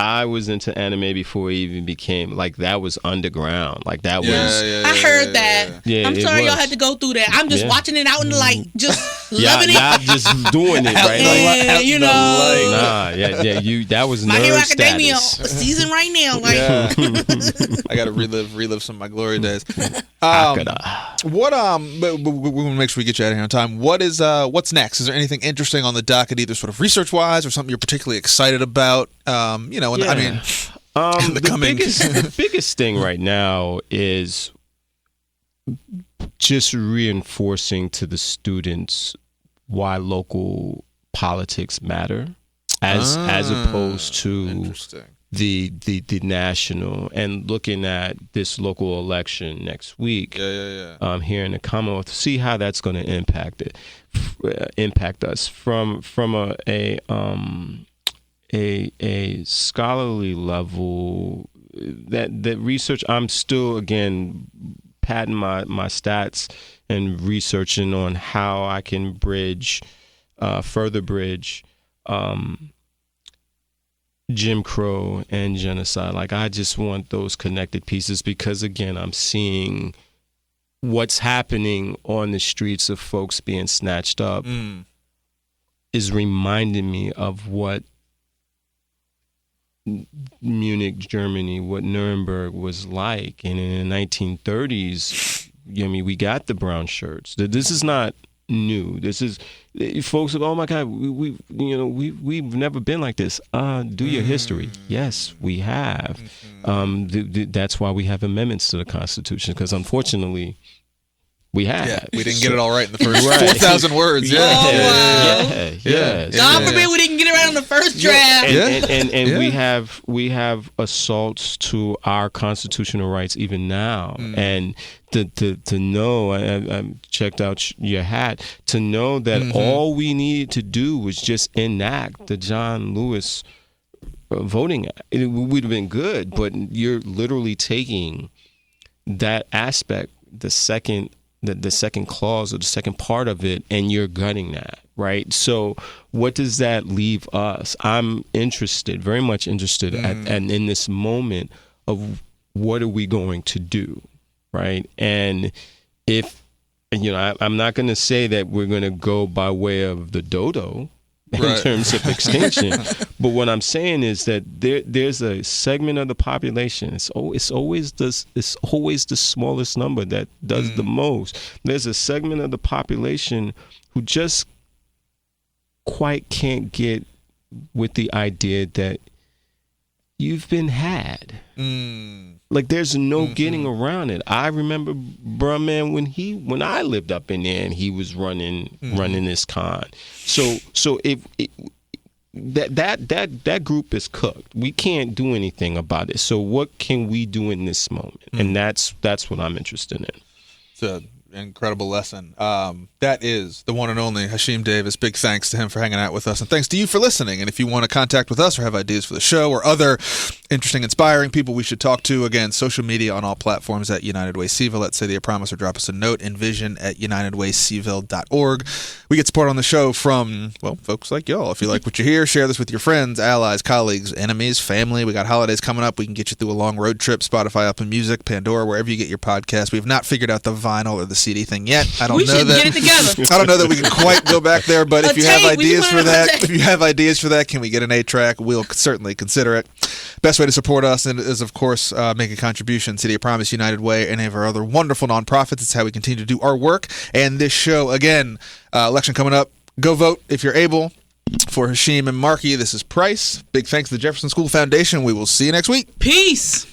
I was into anime before it even became like that was underground. Like that was. I heard that. Yeah, I'm sorry y'all had to go through that. I'm just watching it out in the light, just loving it. Not just doing it right. That was My nerd Hero Academia status. season right now. Like, I got to relive some of my glory days. But we'll make sure we get you out of here on time. What's next? Is there anything interesting on the docket, either sort of research wise or something you're particularly excited about? The biggest thing right now is just reinforcing to the students why local politics matter, as opposed to the national, and looking at this local election next week here in the Commonwealth, see how that's going to impact us from a scholarly level. That research, I'm still again patting my stats and researching on how I can further bridge Jim Crow and genocide. Like, I just want those connected pieces, because again, I'm seeing what's happening on the streets of folks being snatched up is reminding me of what Munich, Germany, what Nuremberg was like. And in the 1930s, we got the brown shirts. This is not new. This is folks. Oh my God, we've never been like this. Do your history. Yes, we have. That's why we have amendments to the Constitution, because unfortunately, we have. Yeah, we didn't get it all right in the first 4,000 words. God forbid we didn't get it right on the first draft. And we have assaults to our constitutional rights even now. And to know, I checked out your hat, to know that all we needed to do was just enact the John Lewis Voting Act. It would have been good, but you're literally taking that aspect, the second clause or the second part of it, and you're gutting that, right? So what does that leave us? I'm interested, very much interested and in this moment of what are we going to do, right? And if, I'm not going to say that we're going to go by way of the dodo in terms of extinction, but what I'm saying is that there's a segment of the population. It's always the smallest number that does the most. There's a segment of the population who just quite can't get with the idea that you've been had. Like, there's no getting around it. I remember, bruh, man, when I lived up in there and he was running this con. So if that group is cooked. We can't do anything about it. So what can we do in this moment? And that's what I'm interested in. It's an incredible lesson. That is the one and only Hashim Davis. Big thanks to him for hanging out with us, and thanks to you for listening. And if you want to contact with us or have ideas for the show or other interesting, inspiring people we should talk to, again, social media on all platforms at United Way Cville. Let's say the promise, or drop us a note. Envision at unitedwaycville.org. We get support on the show from, well, folks like y'all. If you like what you hear, share this with your friends, allies, colleagues, enemies, family. We got holidays coming up. We can get you through a long road trip. Spotify, Apple Music, Pandora, wherever you get your podcast. We have not figured out the vinyl or the CD thing yet. I don't know that. Get it together. I don't know that we can quite go back there, but if you have ideas for that, can we get an 8-track? We'll certainly consider it. Best way to support us is, of course, make a contribution. City of Promise, United Way, and any of our other wonderful nonprofits. It's how we continue to do our work. And this show, again, election coming up. Go vote if you're able. For Hashim and Marky, this is Price. Big thanks to the Jefferson School Foundation. We will see you next week. Peace.